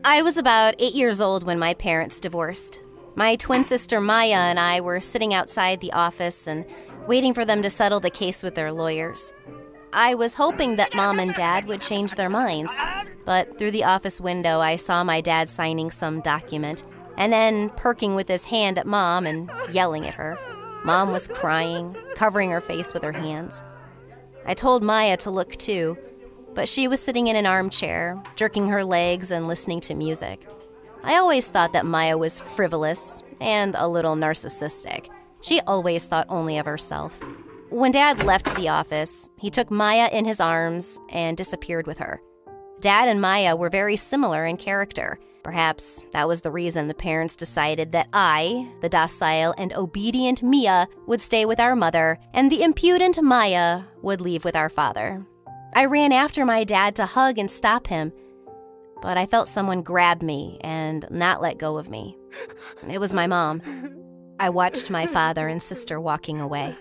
I was about 8 years old when my parents divorced. My twin sister Maya and I were sitting outside the office and waiting for them to settle the case with their lawyers. I was hoping that Mom and Dad would change their minds, but through the office window I saw my dad signing some document and then perking with his hand at Mom and yelling at her. Mom was crying, covering her face with her hands. I told Maya to look too, but she was sitting in an armchair, jerking her legs and listening to music. I always thought that Maya was frivolous and a little narcissistic. She always thought only of herself. When Dad left the office, he took Maya in his arms and disappeared with her. Dad and Maya were very similar in character. Perhaps that was the reason the parents decided that I, the docile and obedient Mia, would stay with our mother, and the impudent Maya would leave with our father. I ran after my dad to hug and stop him, but I felt someone grab me and not let go of me. It was my mom. I watched my father and sister walking away.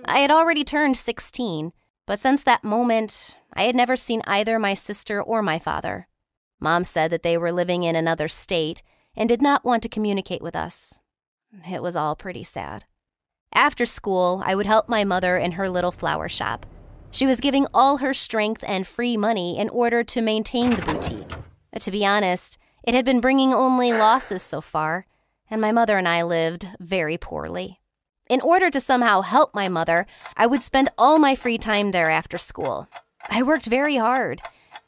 I had already turned 16, but since that moment, I had never seen either my sister or my father. Mom said that they were living in another state and did not want to communicate with us. It was all pretty sad. After school, I would help my mother in her little flower shop. She was giving all her strength and free money in order to maintain the boutique. To be honest, it had been bringing only losses so far, and my mother and I lived very poorly. In order to somehow help my mother, I would spend all my free time there after school. I worked very hard,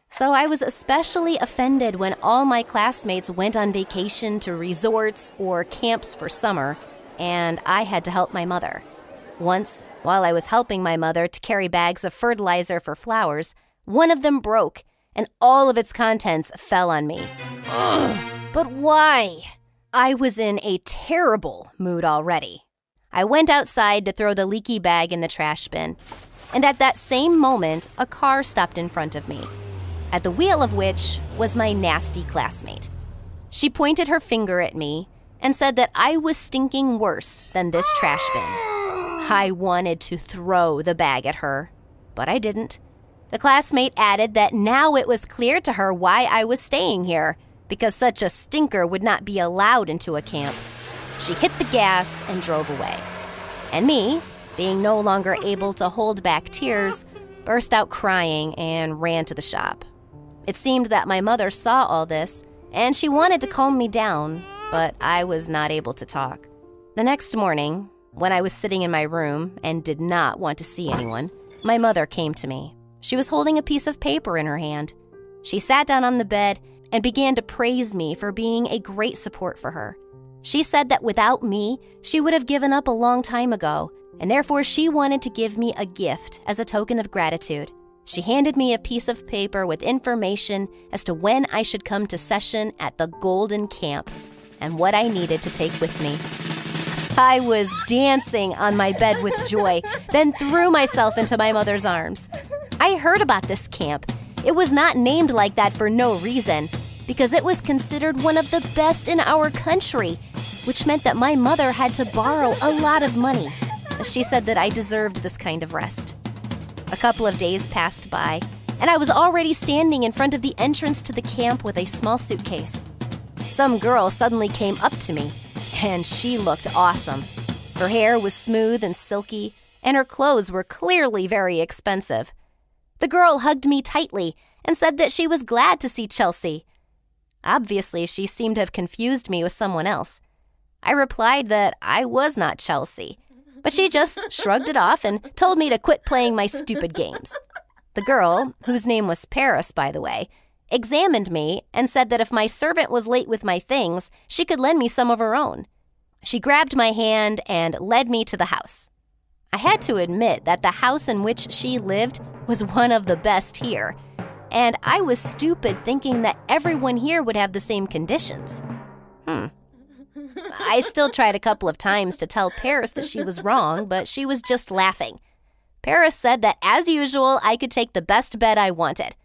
so I was especially offended when all my classmates went on vacation to resorts or camps for summer, and I had to help my mother. Once, while I was helping my mother to carry bags of fertilizer for flowers, one of them broke, and all of its contents fell on me. Ugh, but why? I was in a terrible mood already. I went outside to throw the leaky bag in the trash bin, and at that same moment, a car stopped in front of me, at the wheel of which was my nasty classmate. She pointed her finger at me and said that I was stinking worse than this trash bin. I wanted to throw the bag at her, but I didn't. The classmate added that now it was clear to her why I was staying here, because such a stinker would not be allowed into a camp. She hit the gas and drove away. And me, being no longer able to hold back tears, burst out crying and ran to the shop. It seemed that my mother saw all this, and she wanted to calm me down, but I was not able to talk. The next morning, when I was sitting in my room and did not want to see anyone, my mother came to me. She was holding a piece of paper in her hand. She sat down on the bed and began to praise me for being a great support for her. She said that without me, she would have given up a long time ago, and therefore she wanted to give me a gift as a token of gratitude. She handed me a piece of paper with information as to when I should come to session at the Golden Camp and what I needed to take with me. I was dancing on my bed with joy, then threw myself into my mother's arms. I heard about this camp. It was not named like that for no reason, because it was considered one of the best in our country, which meant that my mother had to borrow a lot of money. She said that I deserved this kind of rest. A couple of days passed by, and I was already standing in front of the entrance to the camp with a small suitcase. Some girl suddenly came up to me, and she looked awesome. Her hair was smooth and silky, and her clothes were clearly very expensive. The girl hugged me tightly and said that she was glad to see Chelsea. Obviously, she seemed to have confused me with someone else. I replied that I was not Chelsea, but she just shrugged it off and told me to quit playing my stupid games. The girl, whose name was Paris, by the way, examined me and said that if my servant was late with my things, she could lend me some of her own. She grabbed my hand and led me to the house. I had to admit that the house in which she lived was one of the best here, and I was stupid thinking that everyone here would have the same conditions. I still tried a couple of times to tell Paris that she was wrong, but she was just laughing. Paris said that, as usual, I could take the best bed I wanted.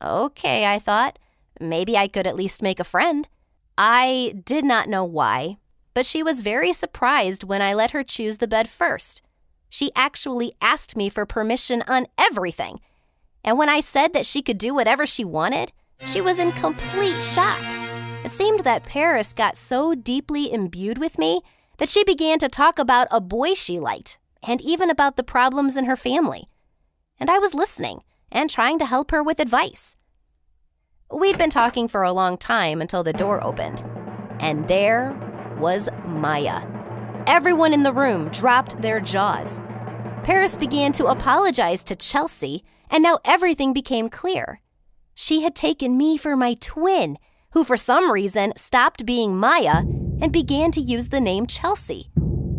Okay, I thought. Maybe I could at least make a friend. I did not know why, but she was very surprised when I let her choose the bed first. She actually asked me for permission on everything. And when I said that she could do whatever she wanted, She was in complete shock. It seemed that Paris got so deeply imbued with me that she began to talk about a boy she liked, and even about the problems in her family. And I was listening and trying to help her with advice. We'd been talking for a long time until the door opened, and there was Maya. Everyone in the room dropped their jaws. Paris began to apologize to Chelsea, and now everything became clear. She had taken me for my twin, who for some reason stopped being Maya and began to use the name Chelsea.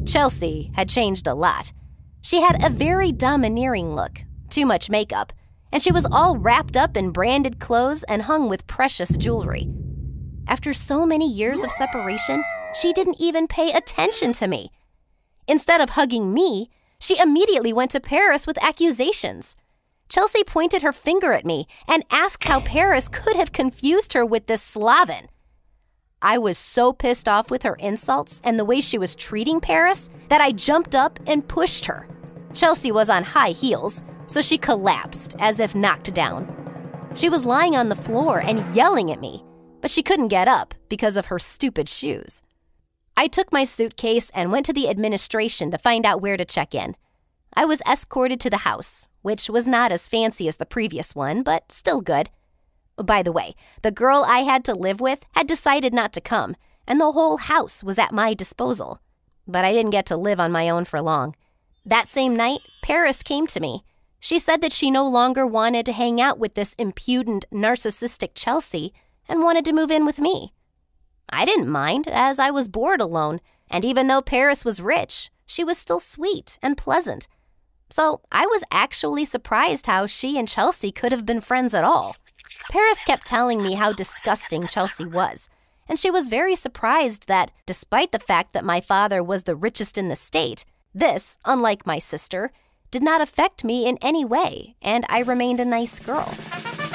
Chelsea had changed a lot. She had a very domineering look, too much makeup, and she was all wrapped up in branded clothes and hung with precious jewelry. After so many years of separation, she didn't even pay attention to me. Instead of hugging me, she immediately went to Paris with accusations. Chelsea pointed her finger at me and asked how Paris could have confused her with this Slaven. I was so pissed off with her insults and the way she was treating Paris that I jumped up and pushed her. Chelsea was on high heels, so she collapsed as if knocked down. She was lying on the floor and yelling at me, but she couldn't get up because of her stupid shoes. I took my suitcase and went to the administration to find out where to check in. I was escorted to the house, which was not as fancy as the previous one, but still good. By the way, the girl I had to live with had decided not to come, and the whole house was at my disposal. But I didn't get to live on my own for long. That same night, Paris came to me. She said that she no longer wanted to hang out with this impudent, narcissistic Chelsea and wanted to move in with me. I didn't mind, as I was bored alone, and even though Paris was rich, she was still sweet and pleasant. So I was actually surprised how she and Chelsea could have been friends at all. Paris kept telling me how disgusting Chelsea was, and she was very surprised that, despite the fact that my father was the richest in the state, this, unlike my sister, did not affect me in any way, and I remained a nice girl.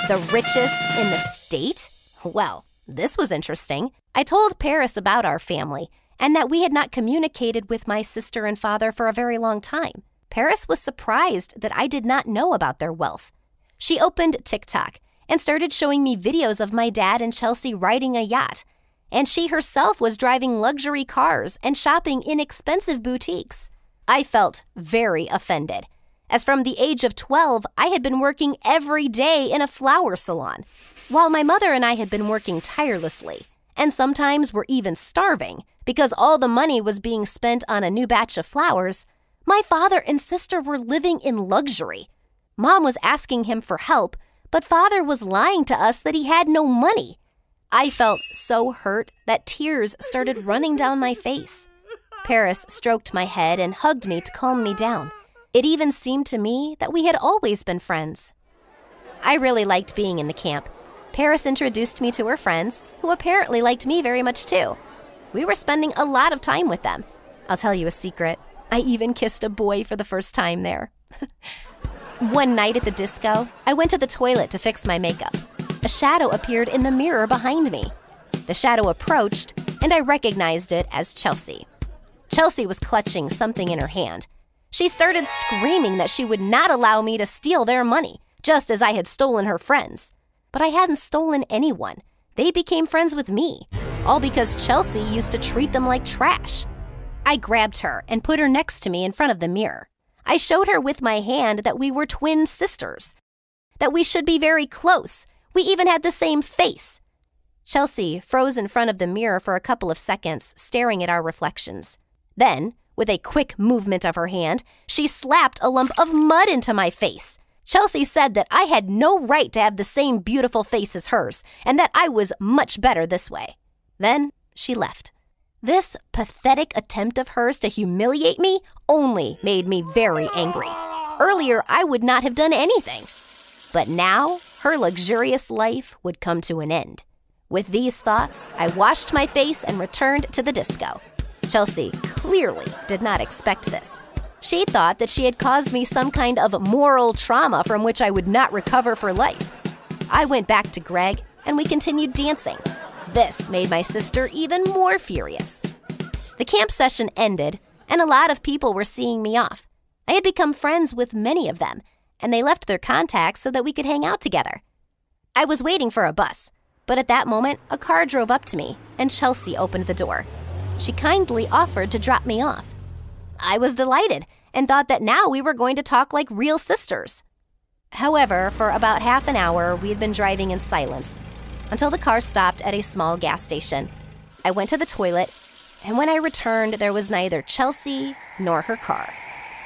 The richest in the state? Well, this was interesting. I told Paris about our family, and that we had not communicated with my sister and father for a very long time. Paris was surprised that I did not know about their wealth. She opened TikTok and started showing me videos of my dad and Chelsea riding a yacht, and she herself was driving luxury cars and shopping in expensive boutiques. I felt very offended, as from the age of 12, I had been working every day in a flower salon, while my mother and I had been working tirelessly, and sometimes were even starving because all the money was being spent on a new batch of flowers. My father and sister were living in luxury. Mom was asking him for help, but father was lying to us that he had no money. I felt so hurt that tears started running down my face. Paris stroked my head and hugged me to calm me down. It even seemed to me that we had always been friends. I really liked being in the camp. Paris introduced me to her friends, who apparently liked me very much too. We were spending a lot of time with them. I'll tell you a secret. I even kissed a boy for the first time there. One night at the disco, I went to the toilet to fix my makeup. A shadow appeared in the mirror behind me. The shadow approached, and I recognized it as Chelsea. Chelsea was clutching something in her hand. She started screaming that she would not allow me to steal their money, just as I had stolen her friends. But I hadn't stolen anyone. They became friends with me, all because Chelsea used to treat them like trash. I grabbed her and put her next to me in front of the mirror. I showed her with my hand that we were twin sisters, that we should be very close. We even had the same face. Chelsea froze in front of the mirror for a couple of seconds, staring at our reflections. Then, with a quick movement of her hand, she slapped a lump of mud into my face. Chelsea said that I had no right to have the same beautiful face as hers, and that I was much better this way. Then she left. This pathetic attempt of hers to humiliate me only made me very angry. Earlier, I would not have done anything. But now, her luxurious life would come to an end. With these thoughts, I washed my face and returned to the disco. Chelsea clearly did not expect this. She thought that she had caused me some kind of moral trauma from which I would not recover for life. I went back to Greg, and we continued dancing. This made my sister even more furious. The camp session ended, and a lot of people were seeing me off. I had become friends with many of them, and they left their contacts so that we could hang out together. I was waiting for a bus, but at that moment, a car drove up to me, and Chelsea opened the door. She kindly offered to drop me off. I was delighted and thought that now we were going to talk like real sisters. However, for about half an hour, we had been driving in silence until the car stopped at a small gas station. I went to the toilet, and when I returned, there was neither Chelsea nor her car.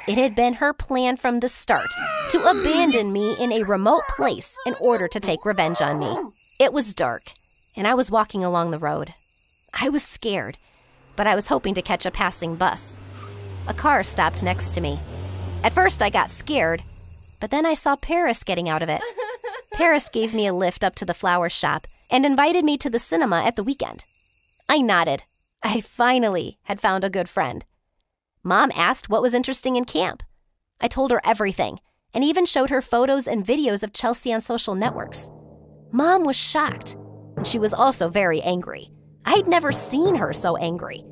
It had been her plan from the start to abandon me in a remote place in order to take revenge on me. It was dark, and I was walking along the road. I was scared, but I was hoping to catch a passing bus. A car stopped next to me. At first, I got scared, but then I saw Paris getting out of it. Paris gave me a lift up to the flower shop and invited me to the cinema at the weekend. I nodded. I finally had found a good friend. Mom asked what was interesting in camp. I told her everything and even showed her photos and videos of Chelsea on social networks. Mom was shocked, and she was also very angry. I'd never seen her so angry.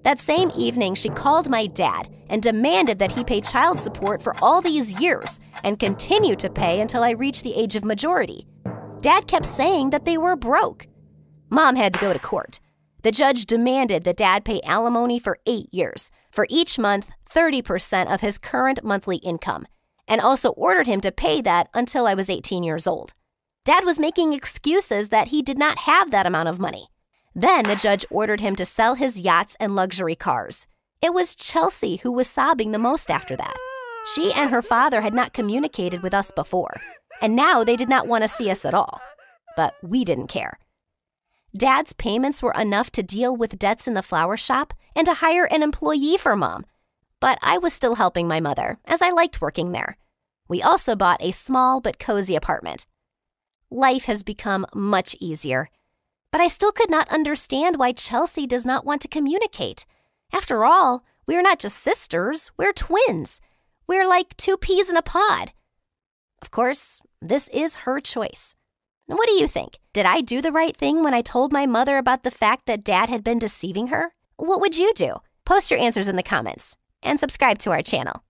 That same evening, she called my dad and demanded that he pay child support for all these years and continue to pay until I reached the age of majority. Dad kept saying that they were broke. Mom had to go to court. The judge demanded that Dad pay alimony for 8 years, for each month 30% of his current monthly income, and also ordered him to pay that until I was 18 years old. Dad was making excuses that he did not have that amount of money. Then the judge ordered him to sell his yachts and luxury cars. It was Chelsea who was sobbing the most after that. She and her father had not communicated with us before, and now they did not want to see us at all. But we didn't care. Dad's payments were enough to deal with debts in the flower shop and to hire an employee for Mom. But I was still helping my mother, as I liked working there. We also bought a small but cozy apartment. Life has become much easier. But I still could not understand why Chelsea does not want to communicate. After all, we are not just sisters, we're twins. We're like 2 peas in a pod. Of course, this is her choice. What do you think? Did I do the right thing when I told my mother about the fact that Dad had been deceiving her? What would you do? Post your answers in the comments and subscribe to our channel.